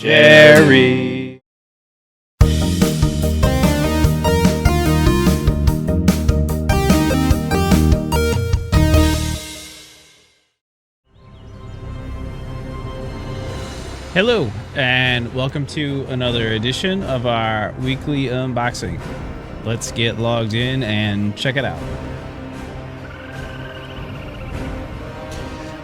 Jerry. Hello, and welcome to another edition of our weekly unboxing. Let's get logged in and check it out.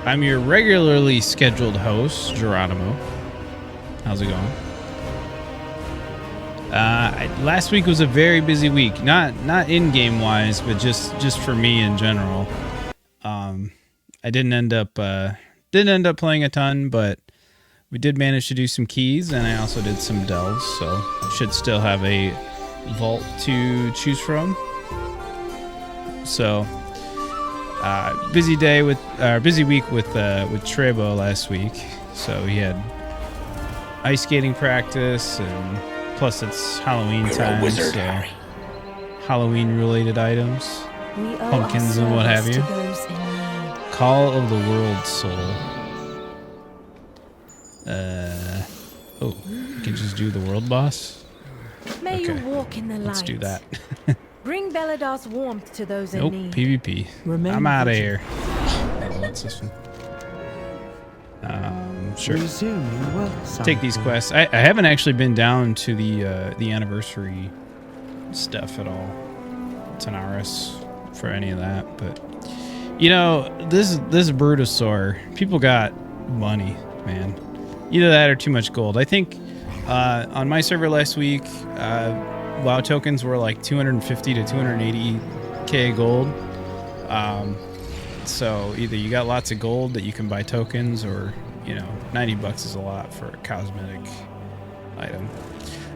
I'm your regularly scheduled host, Geronimo. How's it going? Last week was a very busy week, not in-game wise, but just for me in general. I didn't end up playing a ton, but we did manage to do some keys, and I also did some delves, so should still have a vault to choose from. So, busy week with Trebo last week. So he had ice skating practice, and plus it's Halloween time, wizard, so Harry. Halloween-related items, pumpkins and what have you. Call of the World Soul. Oh, you can just do the world boss? May Okay, you walk in the light. let's do that. Bring Beladar's warmth to those Nope, in need. PvP. Remain I'm out of vigilant. here. Oh, what's this one? Sure. Take these quests. I haven't actually been down to the anniversary stuff at all. Tanaris for any of that, but you know, this Brutosaur, people got money, man. Either that or too much gold. I think on my server last week, WoW tokens were like 250 to 280k gold. So either you got lots of gold that you can buy tokens, or you know, $90 is a lot for a cosmetic item.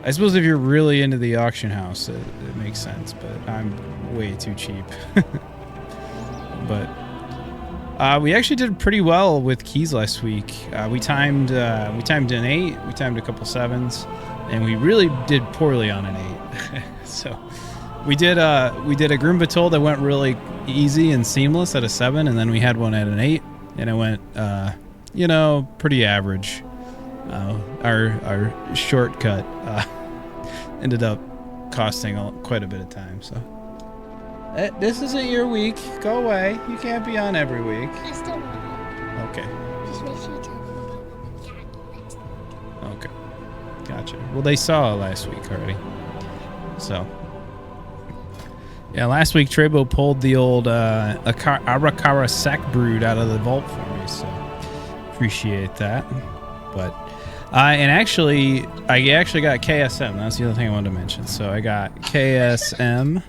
I suppose if you're really into the auction house, it makes sense, but I'm way too cheap. But we actually did pretty well with keys last week. We timed an 8, we timed a couple 7s, and we really did poorly on an 8. So we did a Groombatol that went really easy and seamless at a 7, and then we had one at an 8, and it went pretty average. Our shortcut ended up costing quite a bit of time. So this isn't your week. Go away. You can't be on every week. I still want it. Okay. Just make sure you tell them about when the cat next time. Okay. Gotcha. Well, they saw it last week already. So, yeah, last week Trebo pulled the old Arakara Sack Brood out of the vault for me, so appreciate that. But, and actually, I actually got KSM. That's the other thing I wanted to mention. So I got KSM,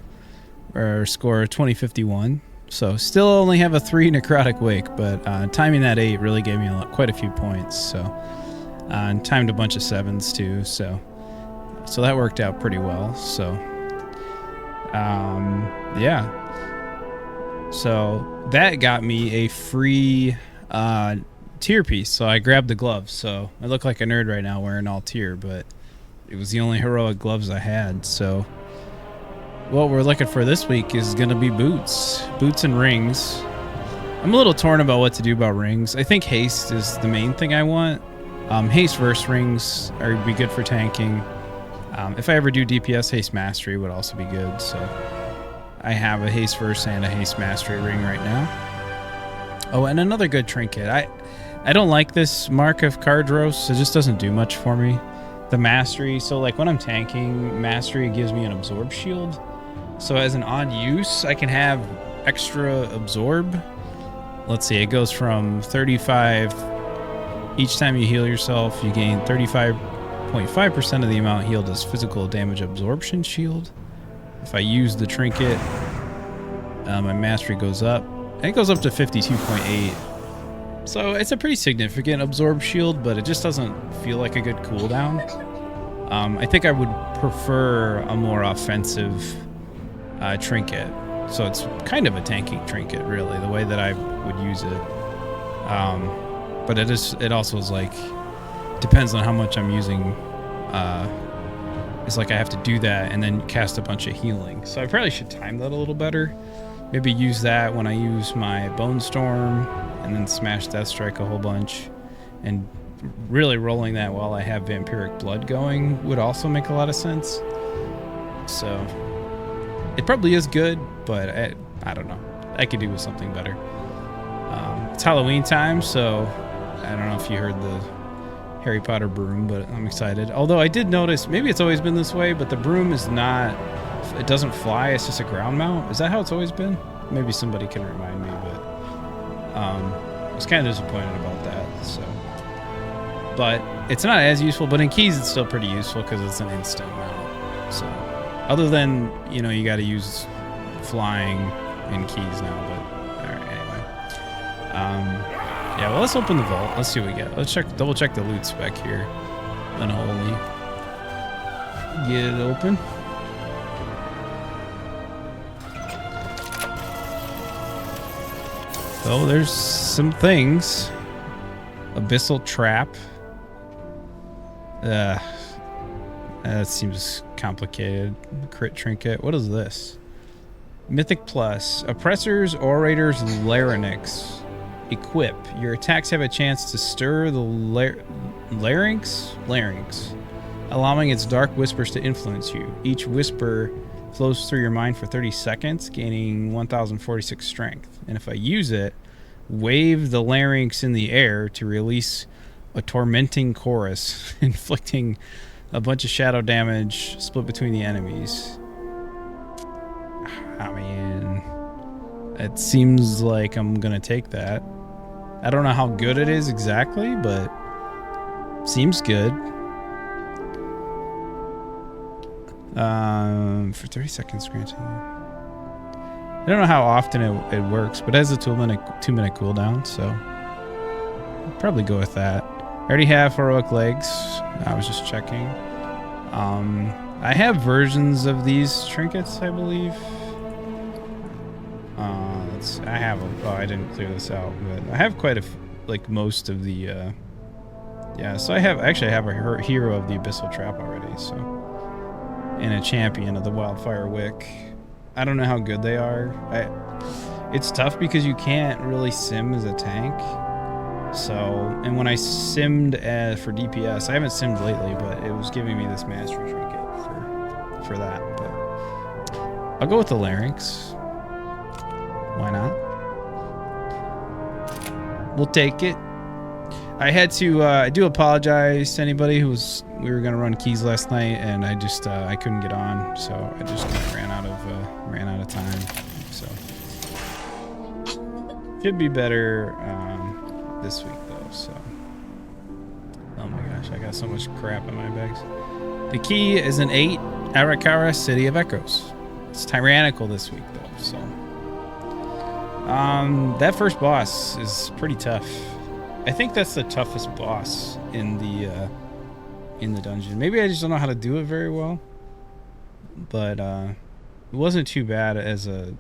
or score 2051. So still only have a 3 necrotic wake, but timing that 8 really gave me quite a few points. So and timed a bunch of 7s too. So that worked out pretty well. So yeah. So that got me a free tier piece. So I grabbed the gloves. So I look like a nerd right now wearing all tier, but it was the only heroic gloves I had. So what we're looking for this week is going to be boots and rings. I'm a little torn about what to do about rings. I think haste is the main thing I want. Haste verse rings would be good for tanking. If I ever do DPS, haste mastery would also be good. So I have a haste verse and a haste mastery ring right now. Oh, and another good trinket. I don't like this Mark of Cardros. It just doesn't do much for me. The mastery. So like when I'm tanking, mastery gives me an absorb shield. So as an odd use, I can have extra absorb. Let's see, it goes from 35. Each time you heal yourself, you gain 35.5% of the amount healed as physical damage absorption shield. If I use the trinket, my mastery goes up. And it goes up to 52.8. So it's a pretty significant absorb shield, but it just doesn't feel like a good cooldown. I think I would prefer a more offensive trinket. So it's kind of a tanking trinket, really, the way that I would use it. But it also is like, depends on how much I'm using. It's like I have to do that and then cast a bunch of healing. So I probably should time that a little better. Maybe use that when I use my Bone Storm and then smash Death Strike a whole bunch and really rolling that while I have vampiric blood going would also make a lot of sense. So it probably is good, but I don't know. I could do with something better. It's Halloween time, so I don't know if you heard the Harry Potter broom, but I'm excited. Although I did notice, maybe it's always been this way, but the broom is not, it doesn't fly, it's just a ground mount. Is that how it's always been? Maybe somebody can remind me, but I was kind of disappointed about that, so. But it's not as useful, but in keys it's still pretty useful because it's an instant mount. So other than, you know, you got to use flying in keys now, but all right, anyway. Yeah, well, let's open the vault. Let's see what we get. Let's double check the loot spec here. Unholy. Get it open. Oh, there's some things. Abyssal trap. That seems complicated. Crit trinket. What is this? Mythic plus. Oppressors, orators, larynx. Equip. Your attacks have a chance to stir the larynx, allowing its dark whispers to influence you. Each whisper flows through your mind for 30 seconds, gaining 1046 strength. And if I use it, wave the larynx in the air to release a tormenting chorus, inflicting a bunch of shadow damage split between the enemies. I mean, it seems like I'm gonna take that. I don't know how good it is exactly, but seems good. For 30 seconds granting. I don't know how often it works, but it has a 2-minute cooldown, so I'll probably go with that. I already have heroic legs. I was just checking. I have versions of these trinkets, I believe. I have a, oh, I didn't clear this out, but I have quite a like most of the yeah, so I have a hero of the Abyssal Trap already, so, and a champion of the Wildfire Wick. I don't know how good they are. It's tough because you can't really sim as a tank. So, and when I simmed for DPS, I haven't simmed lately, but it was giving me this mastery trinket for that. But I'll go with the larynx. Why not? We'll take it. I had to, I do apologize to anybody who was, we were going to run keys last night and I just, I couldn't get on. So I just kind of ran out of time. So should be better, this week though. So, oh my gosh, I got so much crap in my bags. The key is an 8, Arakara, City of Echoes. It's tyrannical this week though. So, that first boss is pretty tough. I think that's the toughest boss in the dungeon. Maybe I just don't know how to do it very well, but it wasn't too bad as a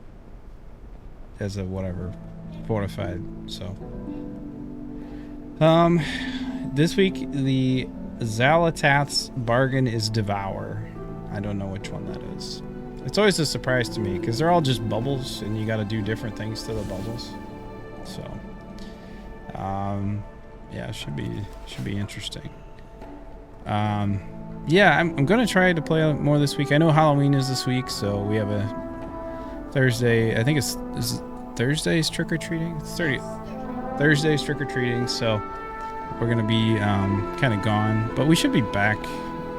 whatever fortified. So this week the Xal'atath's bargain is Devour. I don't know which one that is. It's always a surprise to me because they're all just bubbles and you got to do different things to the bubbles. So yeah, it should be interesting. Yeah, I'm gonna try to play more this week. I know Halloween is this week, so we have a Thursday. I think is Thursday's trick or treating. It's Thursday's trick or treating. So we're gonna be kind of gone, but we should be back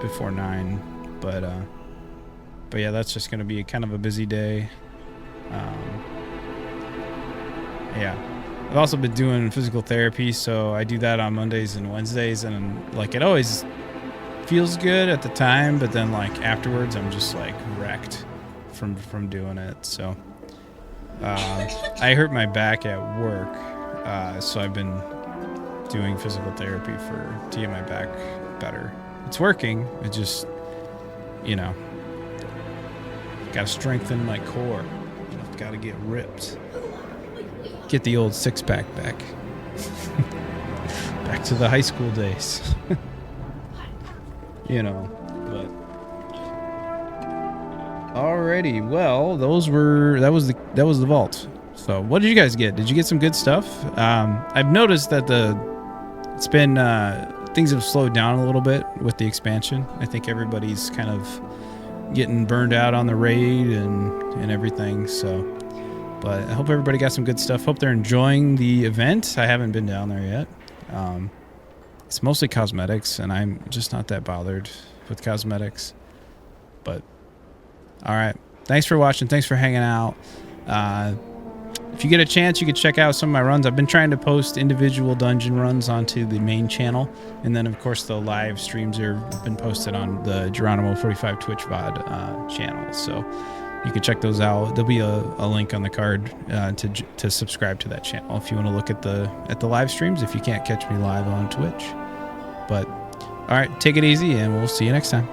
before 9. But yeah, that's just gonna be kind of a busy day. Yeah. I've also been doing physical therapy, so I do that on Mondays and Wednesdays, and like it always feels good at the time, but then like afterwards I'm just like wrecked from doing it. So I hurt my back at work, so I've been doing physical therapy to get my back better. It's working. It just, you know, gotta strengthen my core. Gotta get ripped. Get the old six-pack back. Back to the high school days. You know, but alrighty. Well, that was the vault. So what did you guys get? Did you get some good stuff? I've noticed that it's been things have slowed down a little bit with the expansion. I think everybody's kind of getting burned out on the raid and everything. So, but I hope everybody got some good stuff. Hope they're enjoying the event. I haven't been down there yet. It's mostly cosmetics, and I'm just not that bothered with cosmetics. But all right, thanks for watching. Thanks for hanging out. If you get a chance, you can check out some of my runs. I've been trying to post individual dungeon runs onto the main channel, and then of course the live streams have been posted on the Geronimo 45 Twitch VOD channel. So you can check those out. There'll be a link on the card to subscribe to that channel if you want to look at the live streams, if you can't catch me live on Twitch. But all right, take it easy, and we'll see you next time.